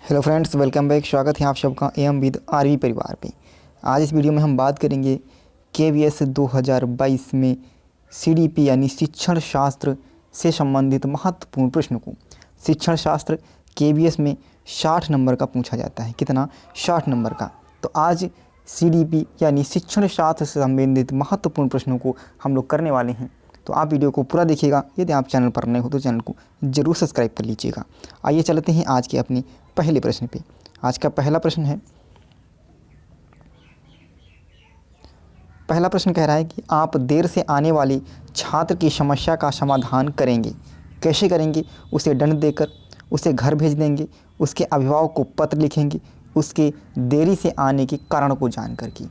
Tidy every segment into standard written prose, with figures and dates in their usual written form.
Hello friends, welcome back. स्वागत है आप सबका एम विद आरवी परिवार पे। आज इस वीडियो में हम बात करेंगे केवीएस 2022 में सीडीपी यानी शिक्षण शास्त्र से संबंधित महत्वपूर्ण प्रश्न को। शिक्षण शास्त्र केवीएस में 60 नंबर का पूछा जाता है। कितना? 60 नंबर का। तो आज सीडीपी यानी शिक्षण शास्त्र से संबंधित महत्वपूर्ण प्रश्नों को हम लोग करने वाले हैं। तो आप वीडियो को पूरा देखिएगा। यदि आप चैनल पर नए हो तो चैनल को ज़रूर सब्सक्राइब कर लीजिएगा। आइए चलते हैं आज के अपने पहले प्रश्न पे। आज का पहला प्रश्न है, पहला प्रश्न कह रहा है कि आप देर से आने वाले छात्र की समस्या का समाधान करेंगे। कैसे करेंगे? उसे दंड देकर, उसे घर भेज देंगे, उसके अभिभावक को पत्र लिखेंगे, उसके देरी से आने के कारण को जान करके।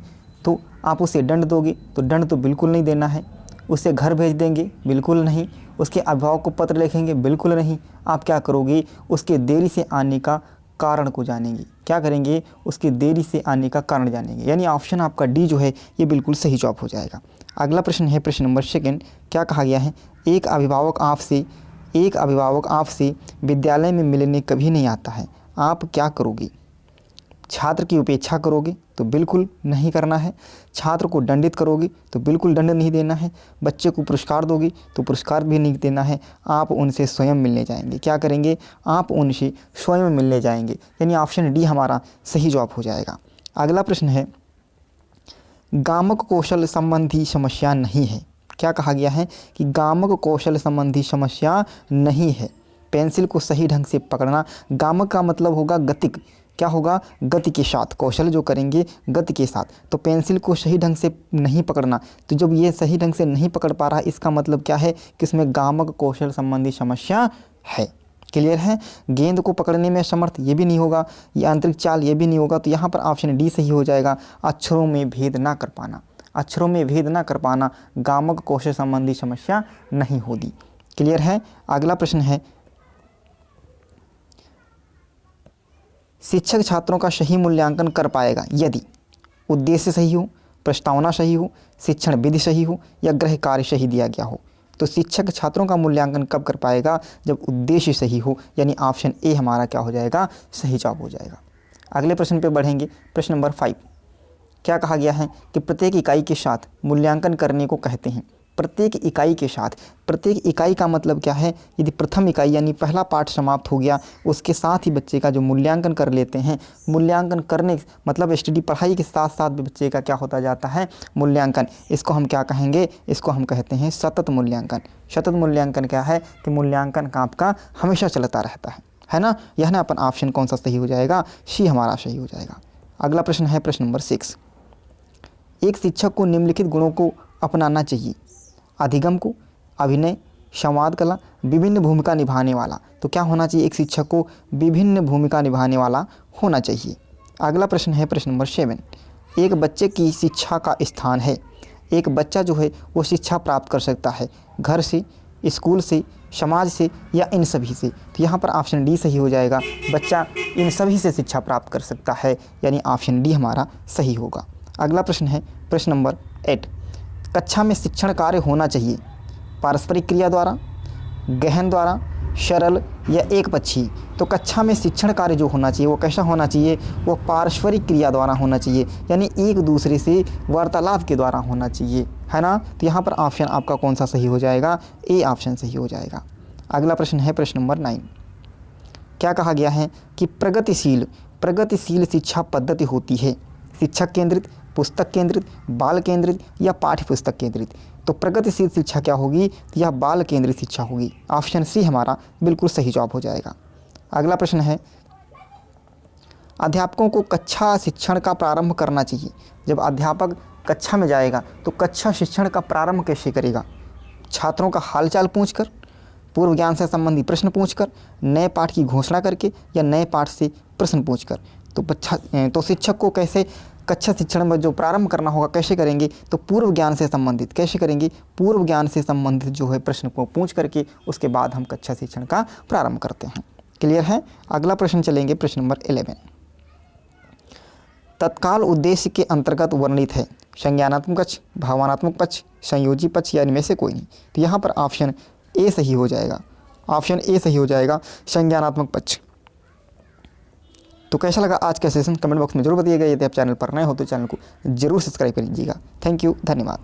तो आप उसे दंड दोगे तो दंड तो बिल्कुल नहीं देना है। उसे घर भेज देंगे? बिल्कुल नहीं। उसके अभिभावक को पत्र लिखेंगे? बिल्कुल नहीं। आप क्या करोगे? उसके देरी से आने का कारण को जानेंगे। क्या करेंगे? उसके देरी से आने का कारण जानेंगे। यानी ऑप्शन आपका डी जो है ये बिल्कुल सही जवाब हो जाएगा। अगला प्रश्न है प्रश्न नंबर 2। क्या कहा गया है? एक अभिभावक आपसे विद्यालय में मिलने कभी नहीं आता है, आप क्या करोगे? छात्र की उपेक्षा करोगे? तो बिल्कुल नहीं करना है। छात्र को दंडित करोगे? तो बिल्कुल दंड नहीं देना है। बच्चे को पुरस्कार दोगे? तो पुरस्कार भी नहीं देना है। आप उनसे स्वयं मिलने जाएंगे। क्या करेंगे? आप उनसे स्वयं मिलने जाएंगे। यानी ऑप्शन डी हमारा सही जवाब हो जाएगा। अगला प्रश्न है, गामक कौशल संबंधी समस्या नहीं है। क्या कहा गया है? कि गामक कौशल संबंधी समस्या नहीं है। पेंसिल को सही ढंग से पकड़ना। गामक का मतलब होगा गतिक। क्या होगा? गति के साथ। कौशल जो करेंगे गति के साथ। तो पेंसिल को सही ढंग से नहीं पकड़ना। तो जब ये सही ढंग से नहीं पकड़ पा रहा, इसका मतलब क्या है कि इसमें गामक कौशल संबंधी समस्या है। क्लियर है? गेंद को पकड़ने में समर्थ, ये भी नहीं होगा। ये आंतरिक चाल, ये भी नहीं होगा। तो यहाँ पर ऑप्शन डी सही हो जाएगा। अक्षरों में भेद ना कर पाना। अक्षरों में भेद ना कर पाना गामक कौशल संबंधी समस्या नहीं होगी। क्लियर है? अगला प्रश्न है, शिक्षक छात्रों का सही मूल्यांकन कर पाएगा यदि उद्देश्य सही हो, प्रस्तावना सही हो, शिक्षण विधि सही हो या गृह कार्य सही दिया गया हो। तो शिक्षक छात्रों का मूल्यांकन कब कर पाएगा? जब उद्देश्य सही हो। यानी ऑप्शन ए हमारा क्या हो जाएगा? सही जवाब हो जाएगा। अगले प्रश्न पे बढ़ेंगे। प्रश्न नंबर 5। क्या कहा गया है? कि प्रत्येक इकाई के साथ मूल्यांकन करने को कहते हैं। प्रत्येक इकाई के साथ। प्रत्येक इकाई का मतलब क्या है? यदि प्रथम इकाई यानी पहला पाठ समाप्त हो गया, उसके साथ ही बच्चे का जो मूल्यांकन कर लेते हैं। मूल्यांकन करने मतलब स्टडी पढ़ाई के साथ साथ भी बच्चे का क्या होता जाता है? मूल्यांकन। इसको हम क्या कहेंगे? इसको हम कहते हैं सतत मूल्यांकन। सतत मूल्यांकन क्या है? कि मूल्यांकन का आपका हमेशा चलता रहता है ना। यह ना अपन ऑप्शन कौन सा सही हो जाएगा? सी हमारा सही हो जाएगा। अगला प्रश्न है प्रश्न नंबर 6। एक शिक्षक को निम्नलिखित गुणों को अपनाना चाहिए। अधिगम को, अभिनय, संवाद कला, विभिन्न भूमिका निभाने वाला। तो क्या होना चाहिए? एक शिक्षक को विभिन्न भूमिका निभाने वाला होना चाहिए। अगला प्रश्न है प्रश्न नंबर 7। एक बच्चे की शिक्षा का स्थान है। एक बच्चा जो है वो शिक्षा प्राप्त कर सकता है घर से, स्कूल से, समाज से या इन सभी से। तो यहाँ पर ऑप्शन डी सही हो जाएगा। बच्चा इन सभी से शिक्षा प्राप्त कर सकता है। यानी ऑप्शन डी हमारा सही होगा। अगला प्रश्न है प्रश्न नंबर 8। कक्षा में शिक्षण कार्य होना चाहिए पारस्परिक क्रिया द्वारा, गहन द्वारा, सरल या एक पक्षीय। तो कक्षा में शिक्षण कार्य जो होना चाहिए वो कैसा होना चाहिए? वो पारस्परिक क्रिया द्वारा होना चाहिए। यानी एक दूसरे से वार्तालाप के द्वारा होना चाहिए, है ना। तो यहाँ पर ऑप्शन आपका कौन सा सही हो जाएगा? ए ऑप्शन सही हो जाएगा। अगला प्रश्न है प्रश्न नंबर 9। क्या कहा गया है? कि प्रगतिशील शिक्षा पद्धति होती है शिक्षक केंद्रित, पुस्तक केंद्रित, बाल केंद्रित या पाठ्य पुस्तक केंद्रित। तो प्रगतिशील शिक्षा क्या होगी? तो यह बाल केंद्रित शिक्षा होगी। ऑप्शन सी हमारा बिल्कुल सही जवाब हो जाएगा। अगला प्रश्न है, अध्यापकों को कक्षा शिक्षण का प्रारंभ करना चाहिए। जब अध्यापक कक्षा में जाएगा तो कक्षा शिक्षण का प्रारंभ कैसे करेगा? छात्रों का हालचाल पूछकर, पूर्व ज्ञान से संबंधी प्रश्न पूछकर, नए पाठ की घोषणा करके या नए पाठ से प्रश्न पूछकर। तो शिक्षक को कैसे कक्षा शिक्षण में जो प्रारंभ करना होगा कैसे करेंगे? तो पूर्व ज्ञान से संबंधित। कैसे करेंगे? पूर्व ज्ञान से संबंधित जो है प्रश्न को पूछ करके उसके बाद हम कक्षा शिक्षण का प्रारंभ करते हैं। क्लियर है? अगला प्रश्न चलेंगे प्रश्न नंबर 11। तत्काल उद्देश्य के अंतर्गत वर्णित है संज्ञानात्मक पक्ष, भावनात्मक पक्ष, संयोजी पक्ष या इनमें से कोई नहीं। तो यहाँ पर ऑप्शन ए सही हो जाएगा। ऑप्शन ए सही हो जाएगा, संज्ञानात्मक पक्ष। तो कैसा लगा आज का सेशन कमेंट बॉक्स में जरूर बताइएगा। यदि आप चैनल पर नए हो तो चैनल को जरूर सब्सक्राइब कर लीजिएगा। थैंक यू, धन्यवाद।